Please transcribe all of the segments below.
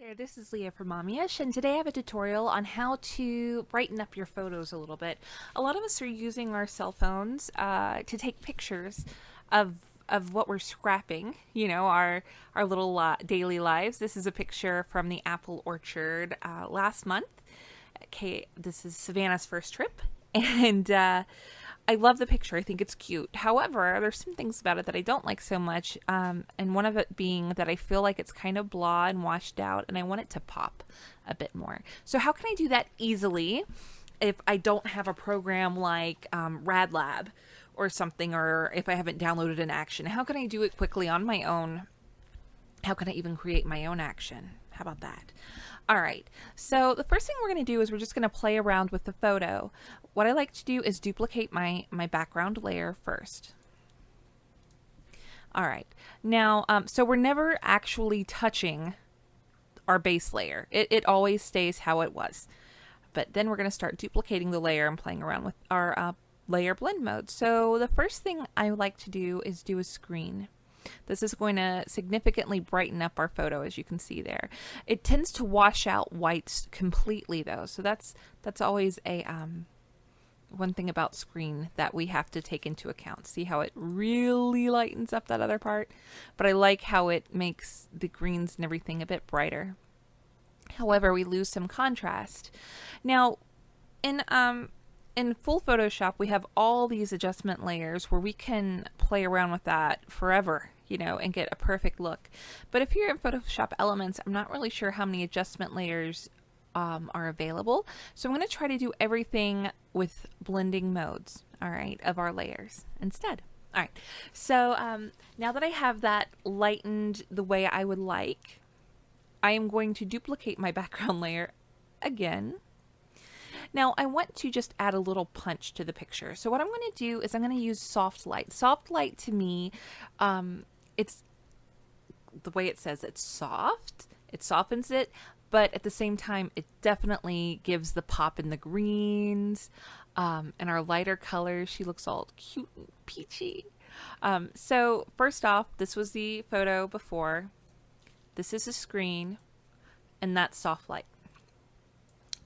There, this is Leah from Mommyish, and today I have a tutorial on how to brighten up your photos a little bit. A lot of us are using our cell phones to take pictures of what we're scrapping, our little daily lives. This is a picture from the apple orchard last month. Okay, this is Savannah's first trip, and I love the picture. I think it's cute. However, there's some things about it that I don't like so much, and one of it being that I feel like it's kind of blah and washed out, and I want it to pop a bit more. So how can I do that easily if I don't have a program like RadLab or something, or if I haven't downloaded an action? How can I do it quickly on my own? How can I even create my own action? How about that? All right, so the first thing we're going to do is we're just going to play around with the photo. What I like to do is duplicate my background layer first. All right, now, so we're never actually touching our base layer. It always stays how it was. But then we're going to start duplicating the layer and playing around with our layer blend mode. So the first thing I like to do is do a screen. This is going to significantly brighten up our photo, as you can see there. It tends to wash out whites completely, though, so that's always a one thing about screen that we have to take into account. See how it really lightens up that other part? But I like how it makes the greens and everything a bit brighter. However, we lose some contrast. Now, in full Photoshop, we have all these adjustment layers where we can play around with that forever, and get a perfect look. But if you're in Photoshop Elements, I'm not really sure how many adjustment layers are available. So I'm going to try to do everything with blending modes, all right, of our layers instead. All right, so now that I have that lightened the way I would like, I am going to duplicate my background layer again. Now I want to just add a little punch to the picture. So what I'm going to do is I'm going to use soft light. Soft light to me, it's the way it says it's soft. It softens it, but at the same time, it definitely gives the pop in the greens and our lighter colors. She looks all cute and peachy. So first off, this was the photo before. This is a screen, and that's soft light.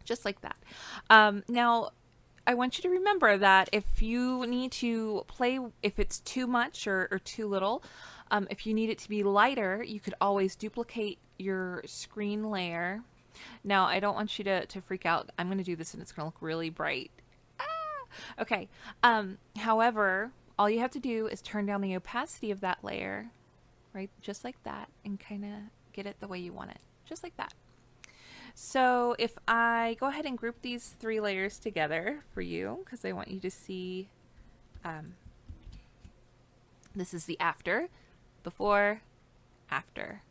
Just like that. Now, I want you to remember that if you need to play, if it's too much or too little, if you need it to be lighter, you could always duplicate your screen layer. Now, I don't want you to freak out. I'm going to do this and it's going to look really bright. Ah! Okay. However, all you have to do is turn down the opacity of that layer, right? Just like that, and kind of get it the way you want it. Just like that. So if I go ahead and group these three layers together for you, because I want you to see, this is the after, before, after.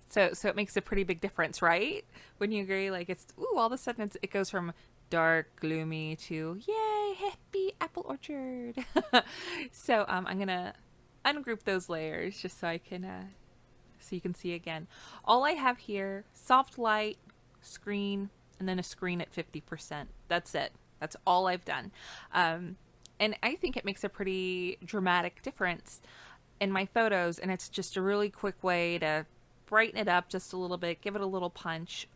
So it makes a pretty big difference, right? Wouldn't you agree? Like it's, ooh, all of a sudden it goes from dark, gloomy to, yay, happy apple orchard. So I'm going to ungroup those layers just so I can... so you can see again. All I have here, soft light, screen, and then a screen at 50%. That's it. That's all I've done. And I think it makes a pretty dramatic difference in my photos, and it's just a really quick way to brighten it up just a little bit, give it a little punch,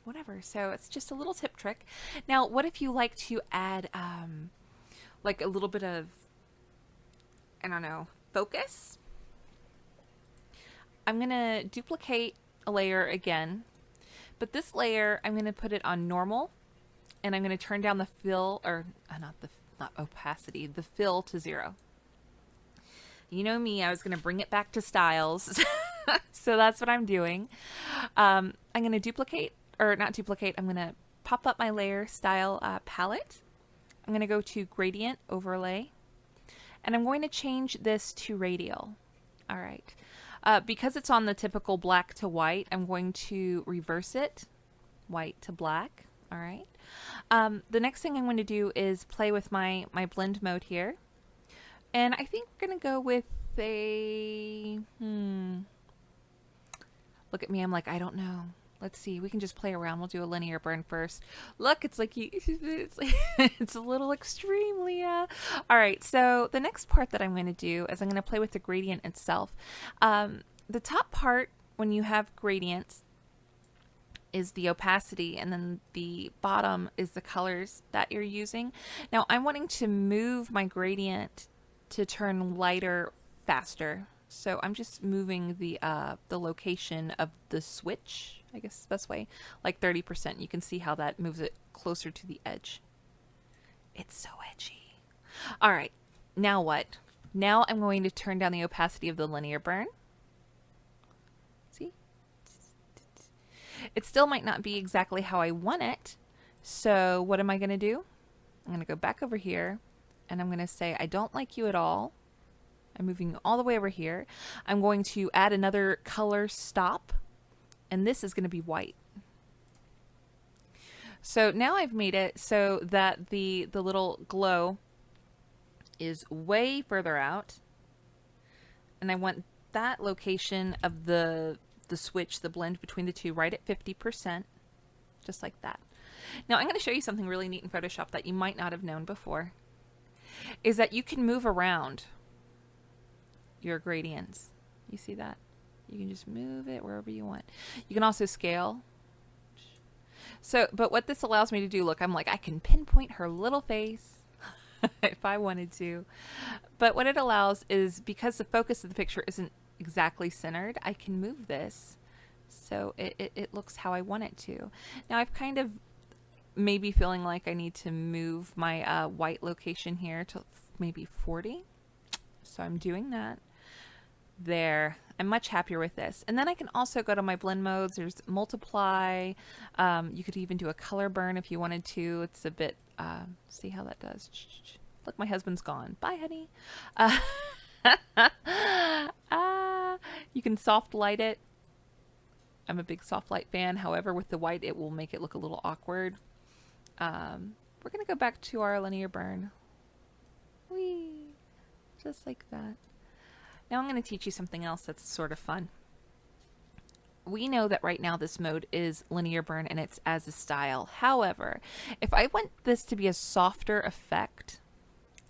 whatever. So it's just a little tip trick. Now, what if you like to add like a little bit of, I don't know, focus? I'm going to duplicate a layer again, but this layer, I'm going to put it on normal, and I'm going to turn down the fill, or not opacity, the fill to 0. You know me, I was going to bring it back to styles, so that's what I'm doing. I'm going to duplicate, or not duplicate, I'm going to pop up my layer style palette. I'm going to go to gradient overlay, and I'm going to change this to radial. All right. Because it's on the typical black to white, I'm going to reverse it, white to black. All right. The next thing I'm going to do is play with my blend mode here. And I think we're going to go with a... Look at me, I'm like, I don't know. Let's see, we can just play around. We'll do a linear burn first. Look, it's like, it's a little extreme, Leah. All right, so the next part that I'm going to do is I'm going to play with the gradient itself. The top part, when you have gradients, is the opacity, and then the bottom is the colors that you're using. Now I'm wanting to move my gradient to turn lighter faster. So I'm just moving the location of the switch, I guess the best way, like 30%. You can see how that moves it closer to the edge. It's so edgy. All right, now what? Now I'm going to turn down the opacity of the linear burn. See? It still might not be exactly how I want it. So what am I going to do? I'm going to go back over here and I'm going to say, I don't like you at all. I'm moving all the way over here. I'm going to add another color stop, and this is going to be white. So now I've made it so that the little glow is way further out, and I want that location of the switch, the blend between the two, right at 50%, just like that. Now I'm going to show you something really neat in Photoshop that you might not have known before, is that you can move around your gradients. You see that? You can just move it wherever you want. You can also scale. So, but what this allows me to do, look, I'm like, I can pinpoint her little face if I wanted to. But what it allows is, because the focus of the picture isn't exactly centered, I can move this so it looks how I want it to. Now I've kind of maybe feeling like I need to move my white location here to maybe 40. So I'm doing that. There, I'm much happier with this. And then I can also go to my blend modes. There's multiply. You could even do a color burn if you wanted to. It's a bit, see how that does. Look, my husband's gone. Bye, honey. You can soft light it. I'm a big soft light fan. However, with the white, it will make it look a little awkward. We're going to go back to our linear burn. Whee! Just like that. Now I'm going to teach you something else that's sort of fun. We know that right now this mode is linear burn and it's as a style. However, if I want this to be a softer effect,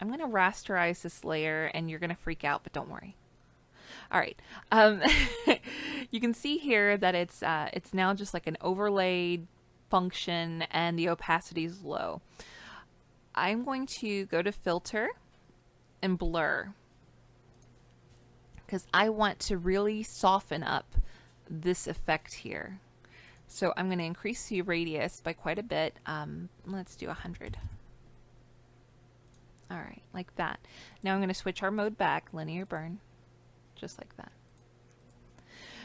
I'm going to rasterize this layer, and you're going to freak out, but don't worry. All right. You can see here that it's now just like an overlaid function, and the opacity is low. I'm going to go to filter and blur, because I want to really soften up this effect here. So I'm going to increase the radius by quite a bit. Let's do 100. All right, like that. Now I'm going to switch our mode back, linear burn, just like that.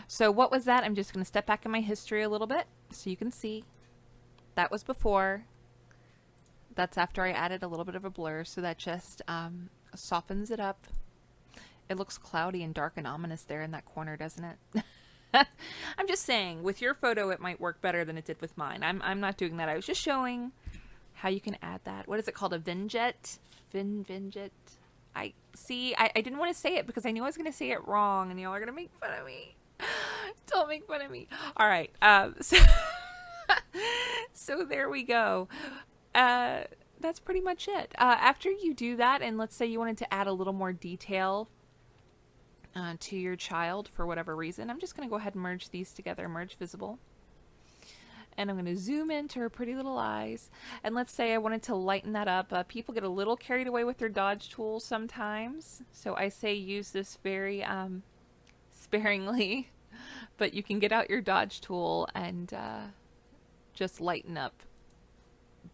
So what was that? I'm just going to step back in my history a little bit so you can see. That was before. That's after I added a little bit of a blur, so that just softens it up. It looks cloudy and dark and ominous there in that corner, doesn't it? I'm just saying, with your photo, it might work better than it did with mine. I'm not doing that. I was just showing how you can add that. What is it called? A vignette? Vignette? I didn't want to say it because I knew I was going to say it wrong, and y'all are going to make fun of me. Don't make fun of me. All right. So there we go. That's pretty much it. After you do that, and let's say you wanted to add a little more detail to your child for whatever reason, I'm just going to go ahead and merge these together, merge visible. And I'm going to zoom into her pretty little eyes. And let's say I wanted to lighten that up. People get a little carried away with their dodge tool sometimes. So I say use this very sparingly. But you can get out your dodge tool and just lighten up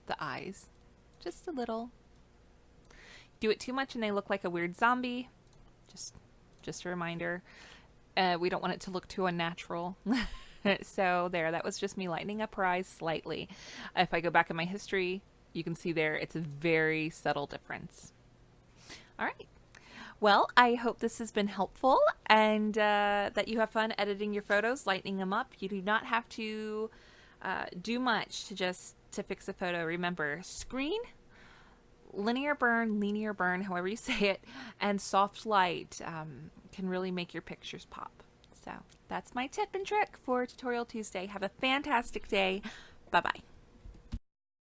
the eyes. Just a little. Do it too much and they look like a weird zombie. Just a reminder. We don't want it to look too unnatural. So there, that was just me lightening up her eyes slightly. If I go back in my history, you can see there it's a very subtle difference. All right. Well, I hope this has been helpful, and that you have fun editing your photos, lightening them up. You do not have to do much to fix a photo. Remember, screen, linear burn, however you say it, and soft light can really make your pictures pop. So that's my tip and trick for Tutorial Tuesday. Have a fantastic day. Bye-bye.